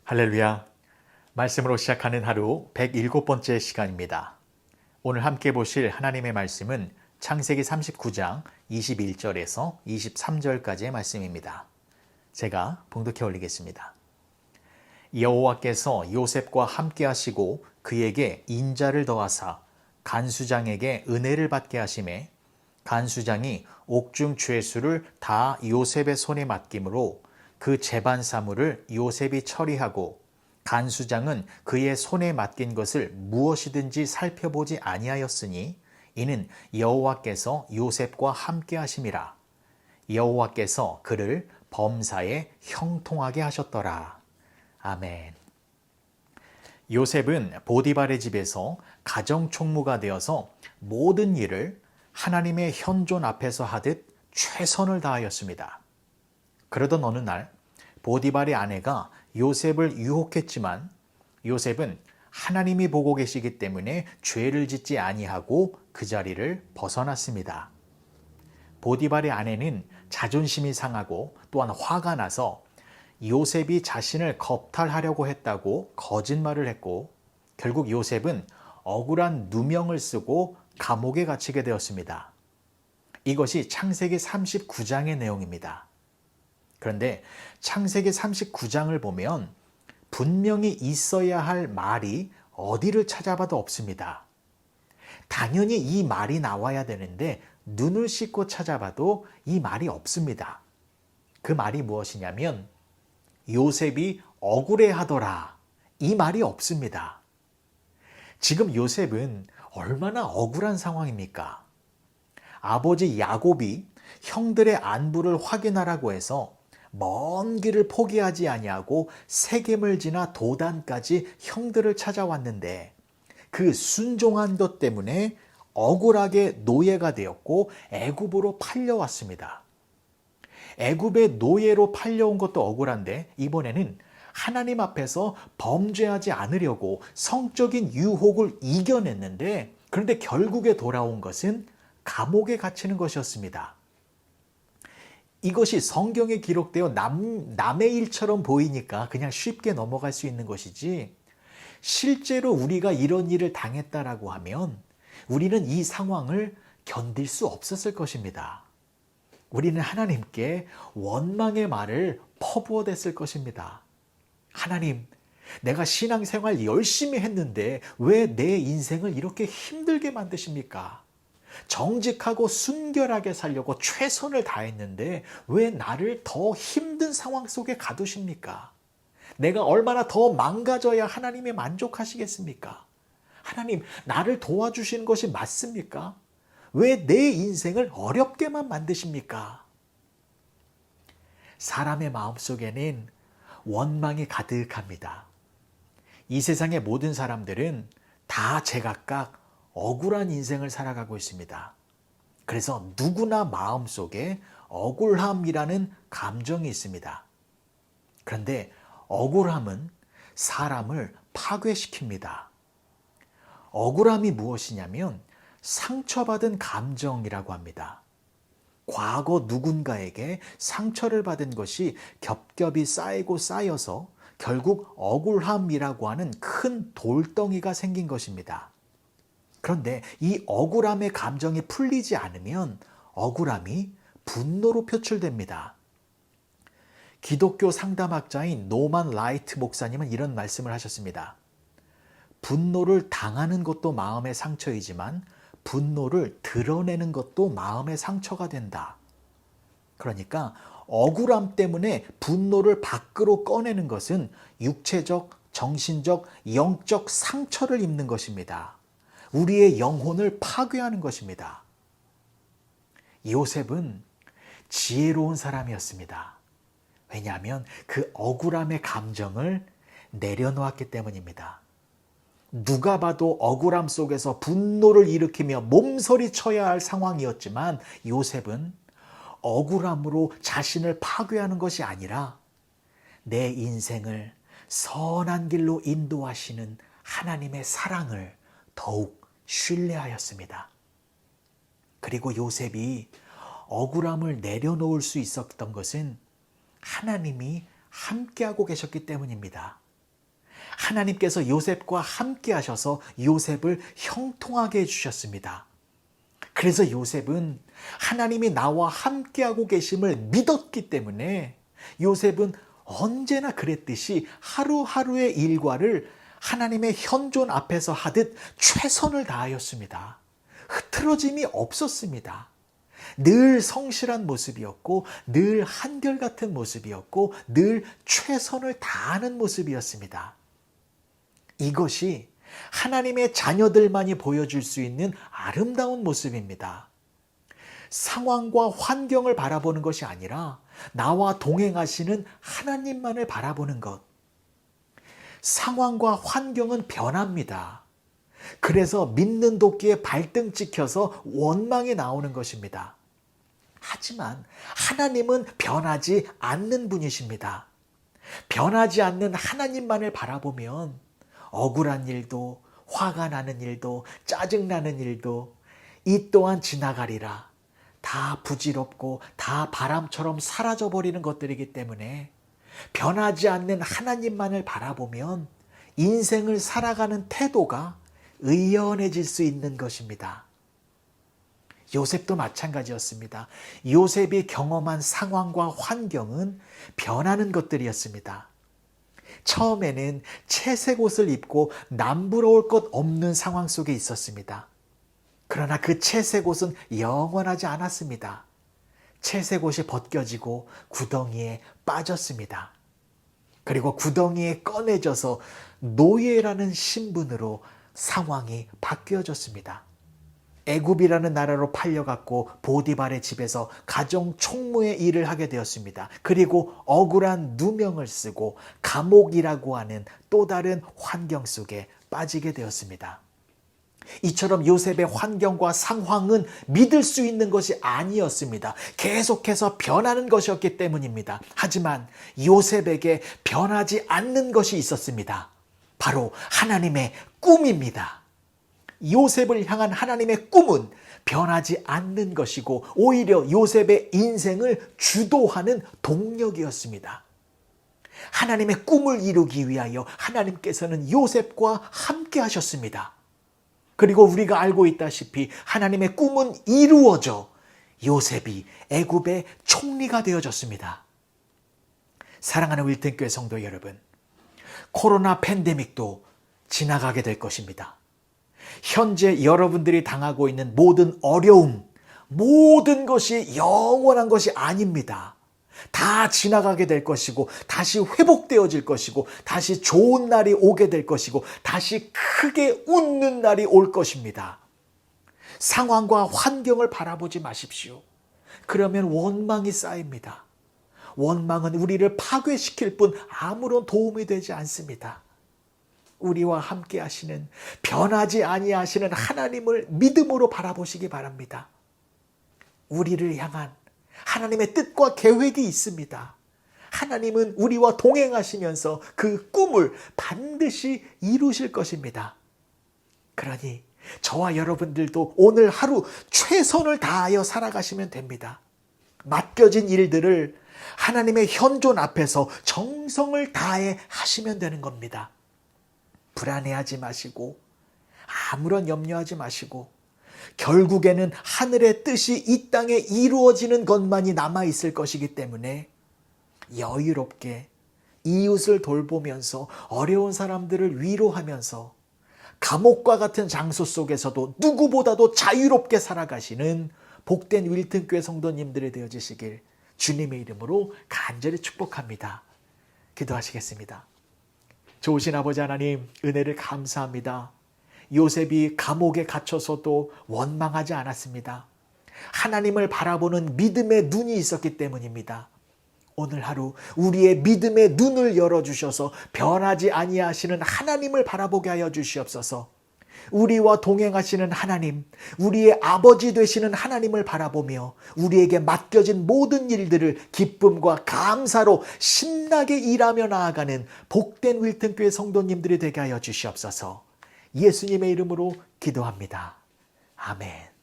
할렐루야. 말씀으로 시작하는 하루 107번째 시간입니다. 오늘 함께 보실 하나님의 말씀은 창세기 39장 21절에서 23절까지의 말씀입니다. 제가 봉독해 올리겠습니다. 여호와께서 요셉과 함께 하시고 그에게 인자를 더하사 간수장에게 은혜를 받게 하시매 간수장이 옥중 죄수를 다 요셉의 손에 맡김으로 그 재반 사물을 요셉이 처리하고 간수장은 그의 손에 맡긴 것을 무엇이든지 살펴보지 아니하였으니 이는 여호와께서 요셉과 함께 하심이라. 여호와께서 그를 범사에 형통하게 하셨더라. 아멘. 요셉은 보디발의 집에서 가정총무가 되어서 모든 일을 하나님의 현존 앞에서 하듯 최선을 다하였습니다. 그러던 어느 날 보디발의 아내가 요셉을 유혹했지만 요셉은 하나님이 보고 계시기 때문에 죄를 짓지 아니하고 그 자리를 벗어났습니다. 보디발의 아내는 자존심이 상하고 또한 화가 나서 요셉이 자신을 겁탈하려고 했다고 거짓말을 했고 결국 요셉은 억울한 누명을 쓰고 감옥에 갇히게 되었습니다. 이것이 창세기 39장의 내용입니다. 그런데 창세기 39장을 보면 분명히 있어야 할 말이 어디를 찾아봐도 없습니다. 당연히 이 말이 나와야 되는데 눈을 씻고 찾아봐도 이 말이 없습니다. 그 말이 무엇이냐면 요셉이 억울해하더라. 이 말이 없습니다. 지금 요셉은 얼마나 억울한 상황입니까? 아버지 야곱이 형들의 안부를 확인하라고 해서 먼 길을 포기하지 아니하고 세겜을 지나 도단까지 형들을 찾아왔는데 그 순종한 것 때문에 억울하게 노예가 되었고 애굽으로 팔려왔습니다. 애굽의 노예로 팔려온 것도 억울한데 이번에는 하나님 앞에서 범죄하지 않으려고 성적인 유혹을 이겨냈는데 그런데 결국에 돌아온 것은 감옥에 갇히는 것이었습니다. 이것이 성경에 기록되어 남의 일처럼 보이니까 그냥 쉽게 넘어갈 수 있는 것이지 실제로 우리가 이런 일을 당했다라고 하면 우리는 이 상황을 견딜 수 없었을 것입니다. 우리는 하나님께 원망의 말을 퍼부어댔을 것입니다. 하나님, 내가 신앙생활 열심히 했는데 왜 내 인생을 이렇게 힘들게 만드십니까? 정직하고 순결하게 살려고 최선을 다했는데 왜 나를 더 힘든 상황 속에 가두십니까? 내가 얼마나 더 망가져야 하나님이 만족하시겠습니까? 하나님, 나를 도와주시는 것이 맞습니까? 왜 내 인생을 어렵게만 만드십니까? 사람의 마음속에는 원망이 가득합니다. 이 세상의 모든 사람들은 다 제각각 억울한 인생을 살아가고 있습니다. 그래서 누구나 마음속에 억울함이라는 감정이 있습니다. 그런데 억울함은 사람을 파괴시킵니다. 억울함이 무엇이냐면 상처받은 감정이라고 합니다. 과거 누군가에게 상처를 받은 것이 겹겹이 쌓이고 쌓여서 결국 억울함이라고 하는 큰 돌덩이가 생긴 것입니다. 그런데 이 억울함의 감정이 풀리지 않으면 억울함이 분노로 표출됩니다. 기독교 상담학자인 노만 라이트 목사님은 이런 말씀을 하셨습니다. 분노를 당하는 것도 마음의 상처이지만 분노를 드러내는 것도 마음의 상처가 된다. 그러니까 억울함 때문에 분노를 밖으로 꺼내는 것은 육체적, 정신적, 영적 상처를 입는 것입니다. 우리의 영혼을 파괴하는 것입니다. 요셉은 지혜로운 사람이었습니다. 왜냐하면 그 억울함의 감정을 내려놓았기 때문입니다. 누가 봐도 억울함 속에서 분노를 일으키며 몸서리 쳐야 할 상황이었지만 요셉은 억울함으로 자신을 파괴하는 것이 아니라 내 인생을 선한 길로 인도하시는 하나님의 사랑을 더욱 신뢰하였습니다. 그리고 요셉이 억울함을 내려놓을 수 있었던 것은 하나님이 함께하고 계셨기 때문입니다. 하나님께서 요셉과 함께 하셔서 요셉을 형통하게 해주셨습니다. 그래서 요셉은 하나님이 나와 함께하고 계심을 믿었기 때문에 요셉은 언제나 그랬듯이 하루하루의 일과를 하나님의 현존 앞에서 하듯 최선을 다하였습니다. 흐트러짐이 없었습니다. 늘 성실한 모습이었고, 늘 한결같은 모습이었고, 늘 최선을 다하는 모습이었습니다. 이것이 하나님의 자녀들만이 보여줄 수 있는 아름다운 모습입니다. 상황과 환경을 바라보는 것이 아니라 나와 동행하시는 하나님만을 바라보는 것. 상황과 환경은 변합니다. 그래서 믿는 도끼에 발등 찍혀서 원망이 나오는 것입니다. 하지만 하나님은 변하지 않는 분이십니다. 변하지 않는 하나님만을 바라보면 억울한 일도, 화가 나는 일도, 짜증나는 일도 이 또한 지나가리라. 다 부질없고 다 바람처럼 사라져버리는 것들이기 때문에 변하지 않는 하나님만을 바라보면 인생을 살아가는 태도가 의연해질 수 있는 것입니다. 요셉도 마찬가지였습니다. 요셉이 경험한 상황과 환경은 변하는 것들이었습니다. 처음에는 채색 옷을 입고 남부러울 것 없는 상황 속에 있었습니다. 그러나 그 채색 옷은 영원하지 않았습니다. 채색 옷이 벗겨지고 구덩이에 빠졌습니다. 그리고 구덩이에 꺼내져서 노예라는 신분으로 상황이 바뀌어졌습니다. 애굽이라는 나라로 팔려갔고 보디발의 집에서 가정 총무의 일을 하게 되었습니다. 그리고 억울한 누명을 쓰고 감옥이라고 하는 또 다른 환경 속에 빠지게 되었습니다. 이처럼 요셉의 환경과 상황은 믿을 수 있는 것이 아니었습니다. 계속해서 변하는 것이었기 때문입니다. 하지만 요셉에게 변하지 않는 것이 있었습니다. 바로 하나님의 꿈입니다. 요셉을 향한 하나님의 꿈은 변하지 않는 것이고 오히려 요셉의 인생을 주도하는 동력이었습니다. 하나님의 꿈을 이루기 위하여 하나님께서는 요셉과 함께 하셨습니다. 그리고 우리가 알고 있다시피 하나님의 꿈은 이루어져 요셉이 애굽의 총리가 되어졌습니다. 사랑하는 윌튼교회 성도 여러분, 코로나 팬데믹도 지나가게 될 것입니다. 현재 여러분들이 당하고 있는 모든 어려움, 모든 것이 영원한 것이 아닙니다. 다 지나가게 될 것이고 다시 회복되어질 것이고 다시 좋은 날이 오게 될 것이고 다시 크게 웃는 날이 올 것입니다. 상황과 환경을 바라보지 마십시오. 그러면 원망이 쌓입니다. 원망은 우리를 파괴시킬 뿐 아무런 도움이 되지 않습니다. 우리와 함께 하시는 변하지 아니하시는 하나님을 믿음으로 바라보시기 바랍니다. 우리를 향한 하나님의 뜻과 계획이 있습니다. 하나님은 우리와 동행하시면서 그 꿈을 반드시 이루실 것입니다. 그러니 저와 여러분들도 오늘 하루 최선을 다하여 살아가시면 됩니다. 맡겨진 일들을 하나님의 현존 앞에서 정성을 다해 하시면 되는 겁니다. 불안해하지 마시고 아무런 염려하지 마시고 결국에는 하늘의 뜻이 이 땅에 이루어지는 것만이 남아있을 것이기 때문에 여유롭게 이웃을 돌보면서 어려운 사람들을 위로하면서 감옥과 같은 장소 속에서도 누구보다도 자유롭게 살아가시는 복된 윌튼교회 성도님들이 되어주시길 주님의 이름으로 간절히 축복합니다. 기도하시겠습니다. 좋으신 아버지 하나님, 은혜를 감사합니다. 요셉이 감옥에 갇혀서도 원망하지 않았습니다. 하나님을 바라보는 믿음의 눈이 있었기 때문입니다. 오늘 하루 우리의 믿음의 눈을 열어주셔서 변하지 아니하시는 하나님을 바라보게 하여 주시옵소서. 우리와 동행하시는 하나님, 우리의 아버지 되시는 하나님을 바라보며 우리에게 맡겨진 모든 일들을 기쁨과 감사로 신나게 일하며 나아가는 복된 윌튼교회 성도님들이 되게 하여 주시옵소서. 예수님의 이름으로 기도합니다. 아멘.